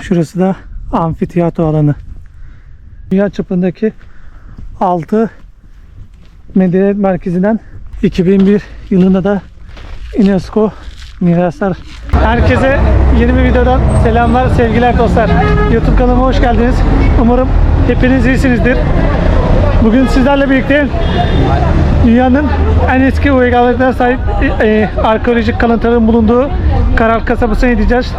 Şurası da amfiteyatro alanı. Dünya çapındaki 6 medeniyet merkezinden 2001 yılında da UNESCO Miraslar. Herkese yeni bir videodan selamlar, sevgiler dostlar. YouTube kanalıma hoş geldiniz. Umarım hepiniz iyisinizdir. Bugün sizlerle birlikte dünyanın en eski uygarlıklara sahip arkeolojik kalıntıların bulunduğu Caral kasabasına gideceğiz.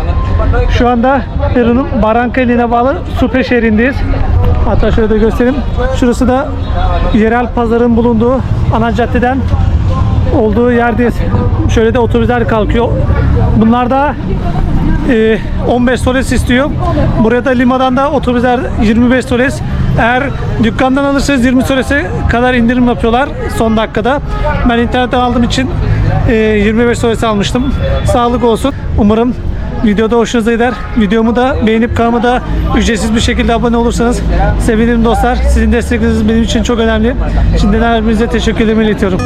Şu anda Peru'nun Barranca iline bağlı Supe şehrindeyiz. Hatta şöyle de göstereyim. Şurası da yerel pazarın bulunduğu ana caddeden olduğu yerdeyiz. Şöyle de otobüsler kalkıyor. Bunlar da 15 soles istiyor. Buraya da limadan da otobüsler 25 soles. Eğer dükkandan alırsanız 20 solese kadar indirim yapıyorlar son dakikada. Ben internetten aldığım için 25 soles almıştım. Sağlık olsun. Umarım videoda hoşunuza gider. Videomu da beğenip kanalıma da ücretsiz bir şekilde abone olursanız sevinirim dostlar. Sizin destekleriniz benim için çok önemli. Şimdiden hepinize teşekkürlerimi iletiyorum.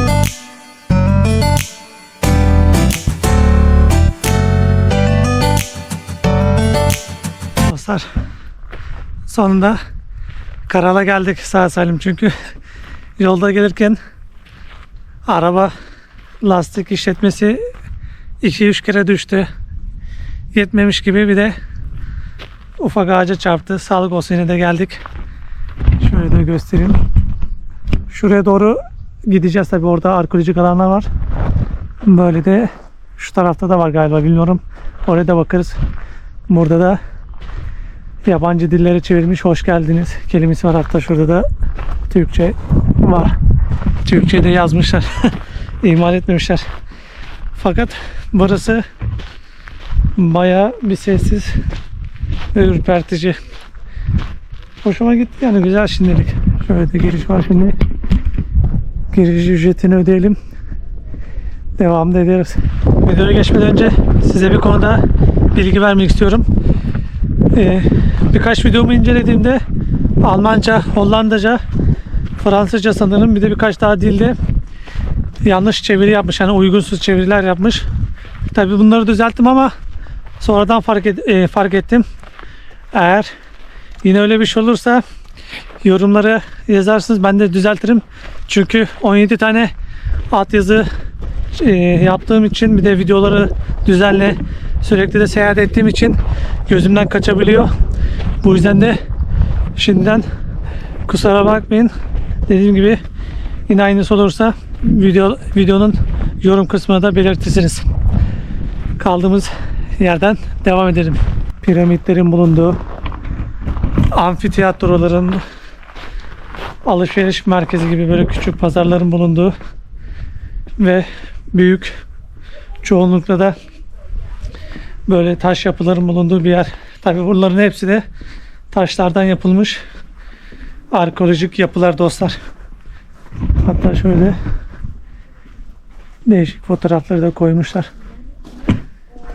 Dostlar, sonunda Caral'a geldik sağ salim, çünkü yolda gelirken araba lastik işletmesi 2-3 kere düştü. Yetmemiş gibi bir de ufak ağaca çarptı. Sağlık olsun, yine de geldik. Şöyle de göstereyim. Şuraya doğru gideceğiz, tabi orada arkeolojik alanlar var. Böyle de şu tarafta da var galiba, bilmiyorum. Oraya da bakarız. Burada da yabancı dillere çevirmiş hoş geldiniz kelimesi var, hatta şurada da Türkçe var. Türkçe de yazmışlar. İmal etmemişler. Fakat burası bayağı bir sessiz ve ürpertici. Hoşuma gitti yani, güzel şimdilik. Şöyle de giriş var şimdi. Giriş ücretini ödeyelim. Devamlı ederiz. Videoya geçmeden önce size bir konuda bilgi vermek istiyorum. Birkaç videomu incelediğimde Almanca, Hollandaca, Fransızca sanırım, bir de birkaç daha dilde yanlış çeviri yapmış, yani uygunsuz çeviriler yapmış. Tabi bunları düzelttim ama sonradan fark ettim. Eğer yine öyle bir şey olursa yorumlara yazarsınız, ben de düzeltirim. Çünkü 17 tane altyazı yaptığım için, bir de videoları düzenle sürekli de seyahat ettiğim için gözümden kaçabiliyor. Bu yüzden de şimdiden kusura bakmayın. Dediğim gibi yine aynısı olursa videonun yorum kısmına da belirtirsiniz. Kaldığımız yerden devam edelim. Piramitlerin bulunduğu, amfiteyatroların, alışveriş merkezi gibi böyle küçük pazarların bulunduğu ve büyük çoğunlukla da böyle taş yapıların bulunduğu bir yer. Tabi bunların hepsi de taşlardan yapılmış arkeolojik yapılar dostlar. Hatta şöyle değişik fotoğrafları da koymuşlar.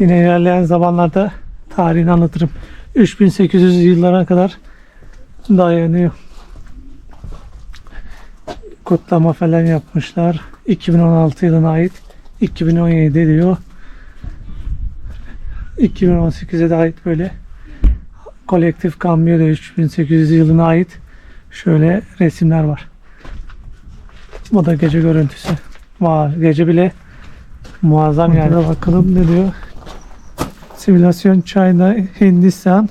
Yine ilerleyen zamanlarda tarihini anlatırım. 3800 yıllara kadar dayanıyor. Kutlama falan yapmışlar. 2016 yılına ait. 2017 diyor. 2018'e de ait böyle kolektif kambiyo da 3800 yılına ait şöyle resimler var. Bu da gece görüntüsü. Var. Gece bile muazzam yani. Bakalım ne diyor. Sivilasyon China, Hindistan,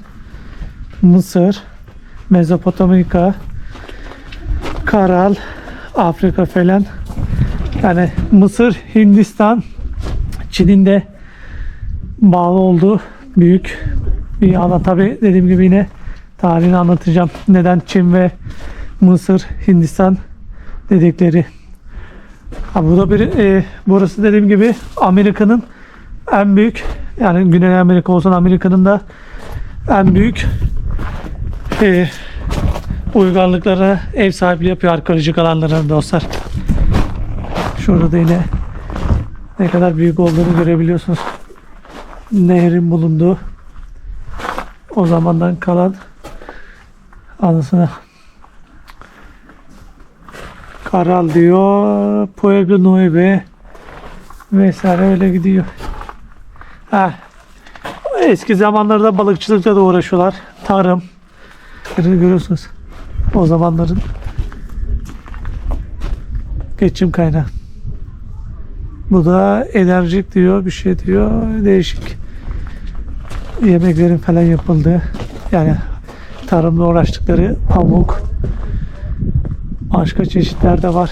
Mısır, Mezopotamika, Caral, Afrika falan. Yani Mısır, Hindistan, Çin'in de bağlı olduğu büyük bir alan. Tabi dediğim gibi yine tarihini anlatacağım. Neden Çin ve Mısır, Hindistan dedikleri. Bu da burası dediğim gibi Amerika'nın en büyük, yani Güney Amerika olsun, Amerika'nın da en büyük uygarlıklara ev sahipliği yapıyor, arkeolojik alanlara dostlar. Şurada da yine ne kadar büyük olduğunu görebiliyorsunuz. Nehrin bulunduğu, o zamandan kalan anısına. Caral diyor, Pueblo Nuevo vesaire öyle gidiyor. Eski zamanlarda balıkçılıkla da uğraşıyorlar. Tarım. Görüyorsunuz. O zamanların geçim kaynağı. Bu da enerjik diyor, bir şey diyor. Değişik yemeklerin falan yapıldığı, yani tarımla uğraştıkları pamuk, başka çeşitler de var.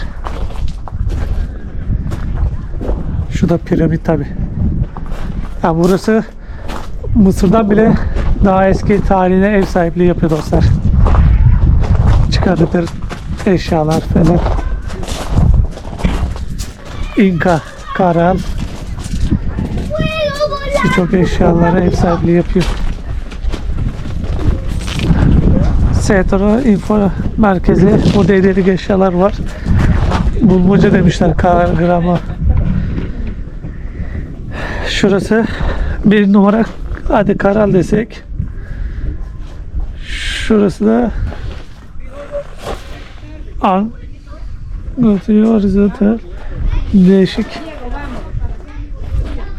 Şu da piramit tabi. Yani burası Mısır'dan bile daha eski tarihine ev sahipliği yapıyor dostlar. Çıkarılır eşyalar falan. İnka, Karal birçok eşyalara ev sahipliği yapıyor. Setoro Info Merkezi. Burada hediyelik eşyalar var. Bulmaca demişler, kargırama. Şurası bir numara, hadi Karal desek. Şurası da Horizontal. Değişik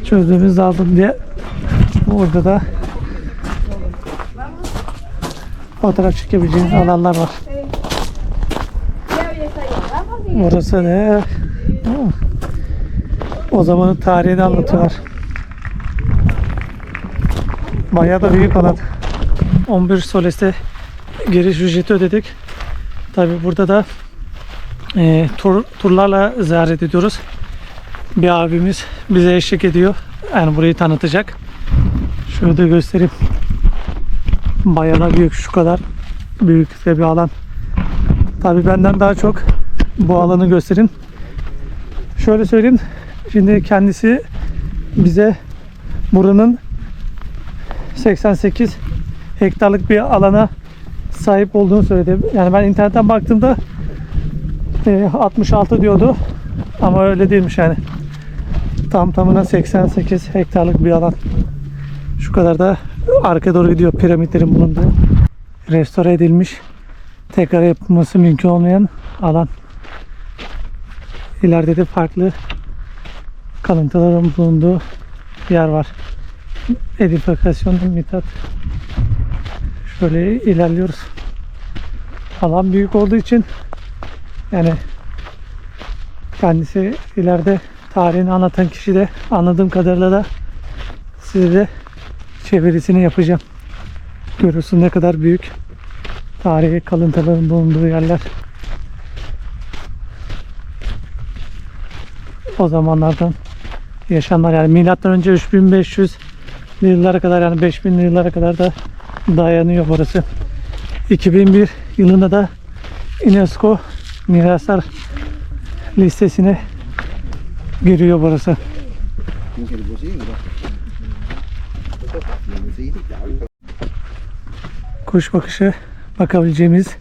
çözdüğümüz lazım diye. Burada da fotoğraf çekebileceğiniz alanlar var. Burası ne? O zamanın tarihini anlatıyorlar. Bayağı da büyük alan. 11 soleste giriş ücreti ödedik. Tabi burada da turlarla ziyaret ediyoruz. Bir abimiz bize eşlik ediyor. Yani burayı tanıtacak. Şöyle de göstereyim. Bayağı da büyük, şu kadar büyük bir alan. Tabi benden daha çok bu alanı göstereyim. Şöyle söyleyeyim. Şimdi kendisi bize buranın 88 hektarlık bir alana sahip olduğunu söyledi. Yani ben internetten baktığımda 66 diyordu. Ama öyle değilmiş yani. Tam tamına 88 hektarlık bir alan. Şu kadar da arkaya doğru gidiyor piramitlerin bulunduğu. Restore edilmiş, tekrar yapılması mümkün olmayan alan. İleride de farklı kalıntıların bulunduğu yer var. Edifikasyon Mithat. Şöyle ilerliyoruz. Alan büyük olduğu için yani kendisi ileride tarihini anlatan kişi de, anladığım kadarıyla da size de çevirisini yapacağım. Görüyorsun ne kadar büyük tarihi kalıntıların bulunduğu yerler. O zamanlardan yaşanlar, yani milattan önce 3500 yıllara kadar, yani 5000 yıllara kadar da dayanıyor burası. 2001 yılında da UNESCO miraslar listesine giriyor burası. Kuş bakışı bakabileceğimiz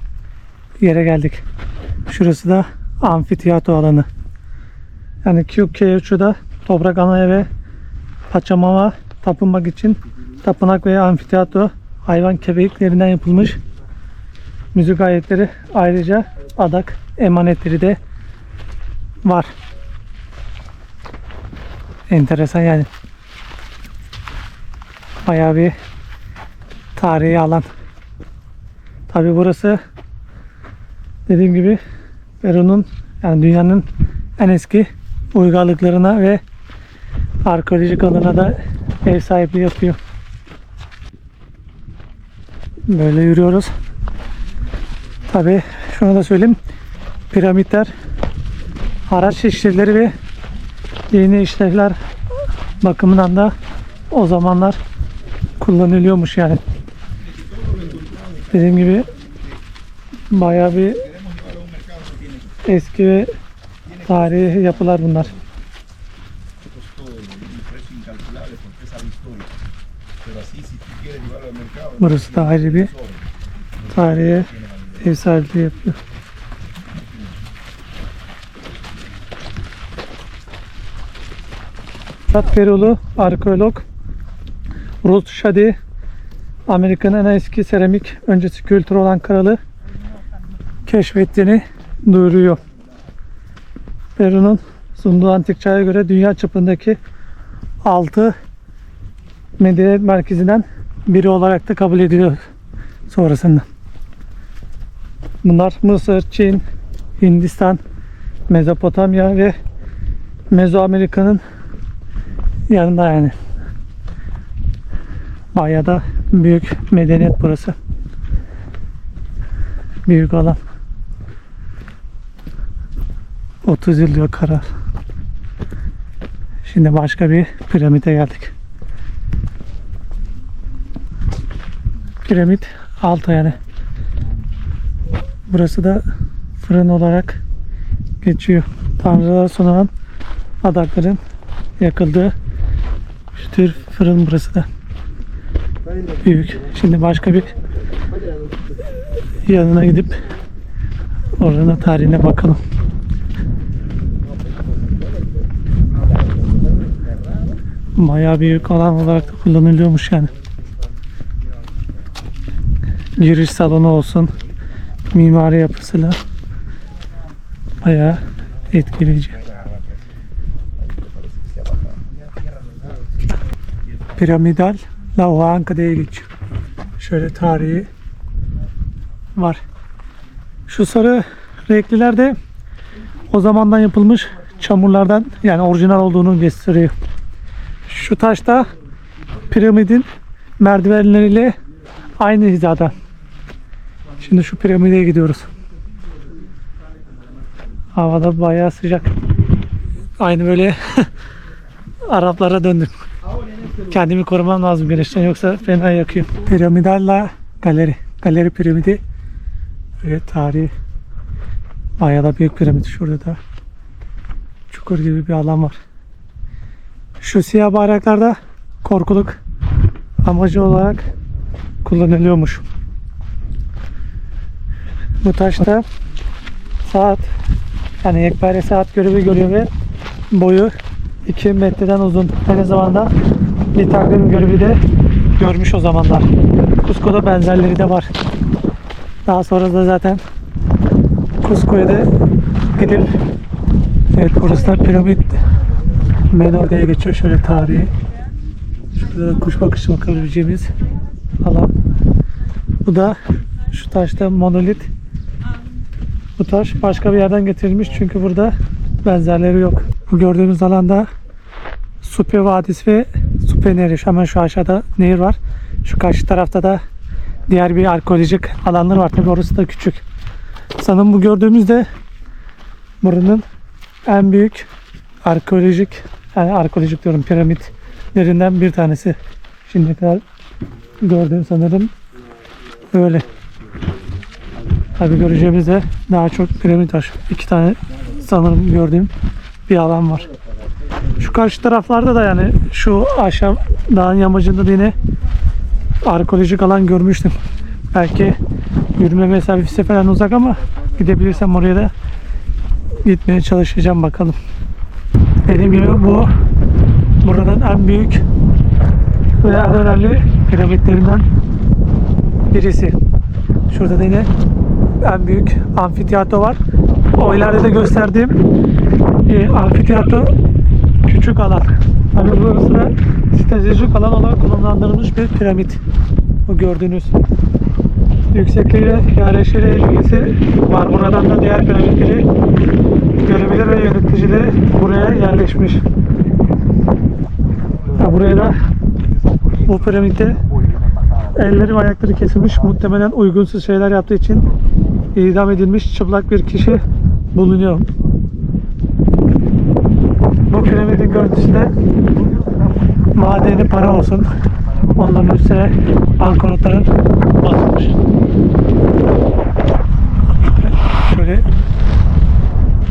yere geldik. Şurası da amfiteyatro alanı. Yani Kyukkyu'da toprak anaya ve Pachamama tapınmak için tapınak veya amfiteyatro hayvan kepeklerinden yapılmış. Müzik aletleri, ayrıca adak emanetleri de var. Enteresan yani. Bayağı bir tarihi alan. Tabi burası dediğim gibi Peru'nun, yani dünyanın en eski uygarlıklarına ve arkeolojik alanına da ev sahipliği yapıyor. Böyle yürüyoruz. Tabi şunu da söyleyeyim. Piramitler haraç işleri ve dini işlevler bakımından da o zamanlar kullanılıyormuş yani. Dediğim gibi bayağı bir eski ve tarihi yapılar bunlar. Burası da ayrı bir tarihe ev sahipliği yapıyor. Perulu arkeolog Ruth Shady, Amerika'nın en eski seramik öncesi kültürü olan Karal'ı keşfettiğini duyuruyor. Peru'nun sunduğu antik çağa göre dünya çapındaki 6 medeniyet merkezinden biri olarak da kabul ediliyor sonrasında. Bunlar Mısır, Çin, Hindistan, Mezopotamya ve Mezoamerika'nın yanında yani. Bayağı da büyük medeniyet burası. Büyük alan. 30 yıl diyor karar. Şimdi başka bir piramide geldik. Piramit altı yani. Burası da fırın olarak geçiyor. Tanrılara sunulan adakların yakıldığı şu tür fırın burası da. Büyük. Şimdi başka bir yanına gidip oranın tarihine bakalım. Bayağı büyük alan olarak da kullanılıyormuş yani. Giriş salonu olsun, mimari yapısıyla bayağı etkileyici. Piramidal Laocoon diye geçiyor. Şöyle tarihi var. Şu sarı renkliler de o zamandan yapılmış çamurlardan, yani orijinal olduğunu gösteriyor. Şu taş da piramidin merdivenleriyle aynı hizada. Şimdi şu piramide gidiyoruz. Havada bayağı sıcak. Aynı böyle Araplara döndüm. Kendimi korumam lazım güneşten, yoksa fena yakıyor. Piramidalla galeri. Galeri piramidi. Evet, tarihi. Bayağı da büyük piramit. Şurada da çukur gibi bir alan var. Şu siyah bayraklar da korkuluk amacı olarak kullanılıyormuş. Bu taşta saat, yani yekpare saat görevi görüyor ve boyu 2 metreden uzun. Aynı zamanda bir takvim görevi de görmüş o zamanlar. Cusco'da benzerleri de var. Daha sonra da zaten Cusco'ya da gidip, evet, burası da piramit Menor diye geçiyor. Şöyle tarihi. Şurada da kuş bakışı bakabileceğimiz alan. Bu da şu taşta monolit. Bu taş başka bir yerden getirilmiş çünkü burada benzerleri yok. Bu gördüğümüz alanda Supe Vadisi ve Supe Nehri. Hemen şu aşağıda nehir var. Şu karşı tarafta da diğer bir arkeolojik alanlar var. Tabi orası da küçük. Sanırım bu gördüğümüz de buranın en büyük arkeolojik, yani arkeolojik diyorum, piramitlerinden bir tanesi. Şimdiye kadar gördüğüm sanırım öyle. Tabi göreceğimiz de daha çok piramit var. 2 tane sanırım gördüğüm bir alan var. Şu karşı taraflarda da, yani şu aşağı dağın yamacında da yine arkeolojik alan görmüştüm. Belki yürüme mesafesi falan uzak ama gidebilirsem oraya da gitmeye çalışacağım, bakalım. Dediğim gibi bu buranın en büyük ve en önemli piramitlerinden birisi. Şurada da yine en büyük amfiteyatro var. O ileride de gösterdiğim amfiteyatro küçük alan. Hani burası da stratejik alan olarak konumlandırılmış bir piramit. Bu gördüğünüz yüksekliğiyle yerleşiyle ilgisi var. Buradan da diğer piramitleri görebilir ve yöneticileri buraya yerleşmiş. Buraya da bu piramitte elleri ve ayakları kesilmiş, muhtemelen uygunsuz şeyler yaptığı için idam edilmiş çıplak bir kişi bulunuyor. Bu piramidin görüntüsünde madeni para olsun, onların üstüne banknotların basılmış. Şöyle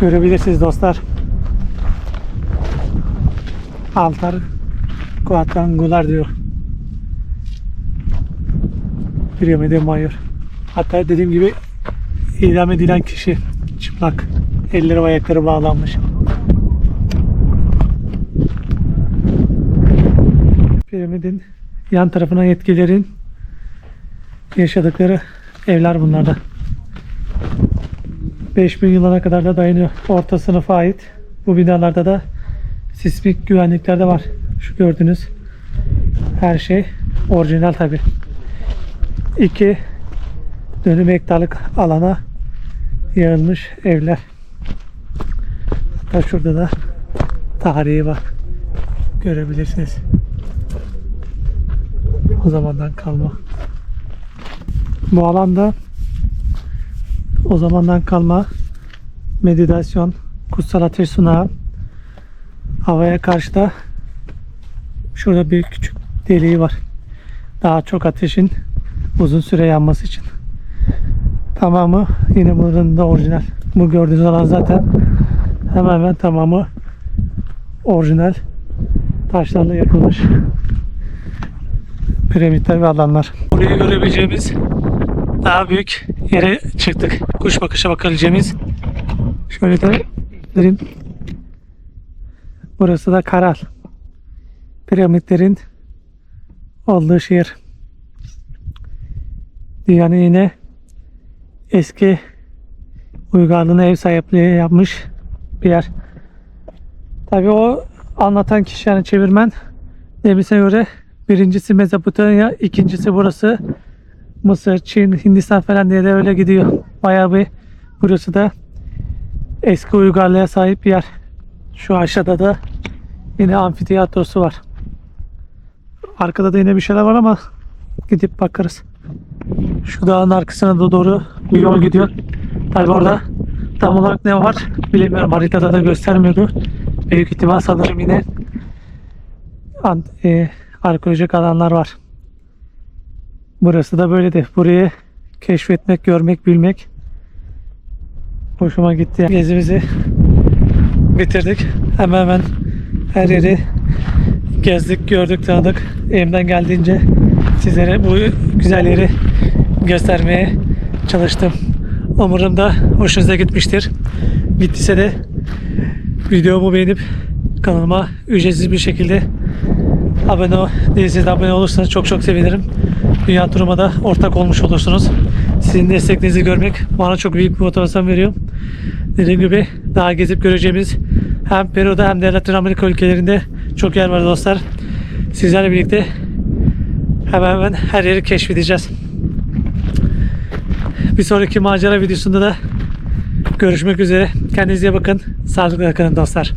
görebilirsiniz dostlar. Altar Quadrangular diyor. Piramide Mayor. Hatta dediğim gibi idam edilen kişi çıplak. Elleri ve ayakları bağlanmış. Piramidin yan tarafına yetkililerin yaşadıkları evler bunlarda. 5000 yılına kadar da dayanıyor. Orta sınıfa ait. Bu binalarda da sismik güvenlikler de var. Şu gördüğünüz Her şey orijinal tabi. 2 dönüm hektarlık alana yayılmış evler. Hatta şurada da tarihi var. Görebilirsiniz. O zamandan kalma. Bu alanda o zamandan kalma meditasyon, kutsal ateş sunağı, havaya karşı da şurada bir küçük deliği var. Daha çok ateşin uzun süre yanması için. Tamamı yine buranın da orijinal. Bu gördüğünüz alan zaten hemen hemen tamamı orijinal taşlarla yapılmış piramitler ve alanlar. Burayı görebileceğimiz daha büyük yere çıktık. Kuş bakışı bakabileceğimiz. Şöyle de derin. Burası da Karal. Piramitlerin olduğu şehir. Dünyanın yine eski uygarlığına ev sahipliği yapmış bir yer. Tabii o anlatan kişi, yani çevirmen, demisine göre birincisi Mezopotamya, ikincisi burası Mısır, Çin, Hindistan falan diye de öyle gidiyor. Bayağı bir, burası da eski uygarlığa sahip bir yer. Şu aşağıda da yine amfiteyatrosu var. Arkada da yine bir şeyler var ama gidip bakarız. Şu dağın arkasına da doğru bir yol gidiyor. Tabi orada tam olarak ne var bilemiyorum. Haritada da göstermiyordu. Büyük ihtimal sanırım yine arkeolojik alanlar var. Burası da böyle de. Burayı keşfetmek, görmek, bilmek hoşuma gitti. Gezimizi bitirdik. Hemen her yeri gezdik, gördük, tanıdık. Elimden geldiğince sizlere bu güzel yeri göstermeye çalıştım. Umarım da hoşunuza gitmiştir. Gittiyse de videomu beğenip kanalıma ücretsiz bir şekilde abone değilseniz abone olursanız çok çok sevinirim. Dünya turuma da ortak olmuş olursunuz. Sizin desteklerinizi görmek bana çok büyük bir motivasyon veriyor. Dediğim gibi daha gezip göreceğimiz hem Peru'da hem de Latin Amerika ülkelerinde çok yer var dostlar. Sizlerle birlikte hemen her yeri keşfedeceğiz. Bir sonraki macera videosunda da görüşmek üzere. Kendinize iyi bakın. Sağlıkla kalın dostlar.